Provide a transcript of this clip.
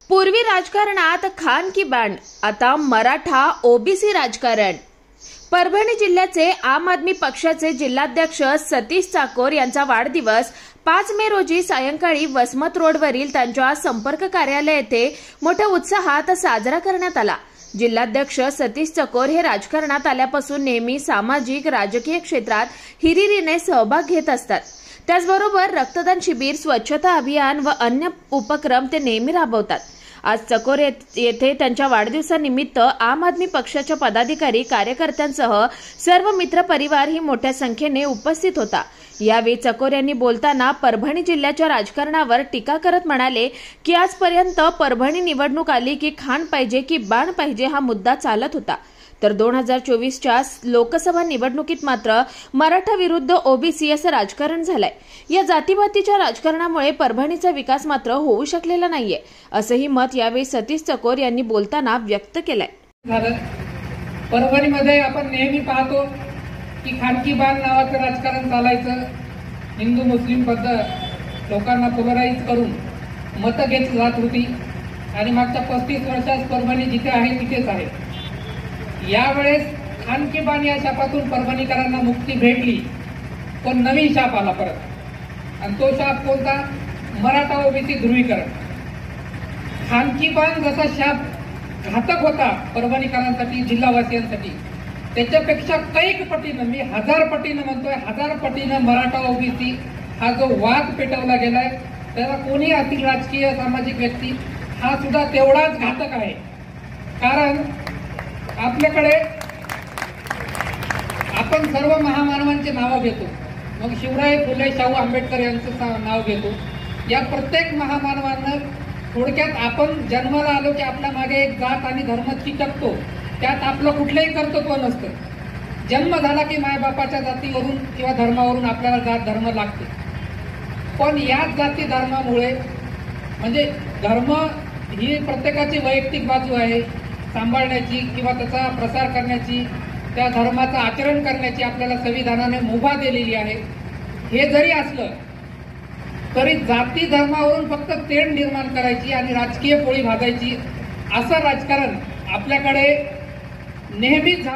पूर्वी राजकारणात खान की बाण, आता मराठा ओबीसी राजकारण। परभणी जिल्ह्याचे आम आदमी पक्षाचे जिल्हाध्यक्ष सतीश चाकोर यांचा वाढदिवस 5 मे रोजी सायंकाळी वसमत रोडवरील त्यांच्या संपर्क कार्यालय येथे मोठ्या उत्साहात साजरा करण्यात आला। जिल्हाध्यक्ष सतीश चाकोर हे राजकारणात आल्यापासून नेहमी सामाजिक राजकीय क्षेत्रात हिरिरीने सहभाग घेत असतात। त्याचबरोबर रक्तदान शिबिर, स्वच्छता अभियान व अन्य उपक्रम ते नेहमी राबवतात। आज चाकोर येथे त्यांच्या वाढदिवसानिमित्त आम आदमी पक्षाच्या पदाधिकारी, कार्यकर्त्यांसह सर्व मित्र परिवार ही मोठ्या संख्येने उपस्थित होता। यावेळी चाकोर यांनी बोलताना परभणी जिल्ह्याच्या राजकारणावर टीका करत म्हणाले की आजपर्यंत परभणी निवडणूक आली की खान पाहिजे की बाण पाहिजे हा मुद्दा चालत होता, तर 2024च्या लोकसभा निवडणुकीत मात्र मराठा विरुद्ध ओबीसी असं राजकारण झालंय। या जातीपातीच्या राजकारणामुळे परभणीचा विकास मात्र होऊ शकलेला नाहीये, असंही मत यावेळी सतीश चाकोर यांनी बोलताना व्यक्त केलंय। परभणीमध्ये आपण नेहमी पाहतो की खानकी बाण नावाचं राजकारण चालायचं। हिंदू मुस्लिम पद्धत लोकांना पोलराईज करून मतं घेतली जात होती आणि मागच्या 35 वर्षात परभणी जिथे आहे तिथेच आहे। यावेळेस खानकी बाण या शापातून परभणीकरांना मुक्ती भेटली, पण नवीन शाप आला परत, आणि तो शाप कोणता? मराठा ओबीसी ध्रुवीकरण। खानकी बाण जसा शाप घातक होता परभणीकरांसाठी, जिल्हावासियांसाठी, त्याच्यापेक्षा कैक पटीनं, मी 1000 पटीनं म्हणतोय, 1000 पटीनं मराठा ओबीसी हा जो वाद पेटवला गेलाय, त्याला कोणी असतील राजकीय सामाजिक व्यक्ती, हा सुद्धा तेवढाच घातक आहे। कारण आपल्याकडे आपण सर्व महामानवांची नावं घेतो, मग शिवराय फुले शाहू आंबेडकर यांचं नाव घेतो। या प्रत्येक महामानवांना थोडक्यात आपण जन्माला आलो की आपल्या मागे एक जात आणि धर्म चिकटतो, त्यात आपलं कुठलंही कर्तृत्व नसतं। जन्म झाला की मायबापाच्या जातीवरून किंवा धर्मावरून आपल्याला जात धर्म लागते, पण याच जाती धर्मामुळे, म्हणजे धर्म ही प्रत्येकाची वैयक्तिक बाजू आहे सांभाळण्याची किंवा त्याचा प्रसार करण्याची, त्या धर्माचं आचरण करण्याची आपल्याला संविधानाने मुभा दिलेली आहे। हे जरी असलं तरी जाती धर्मावरून फक्त तेढ निर्माण करायची आणि राजकीय पोळी भाजायची असं राजकारण आपल्याकडे नेहमीच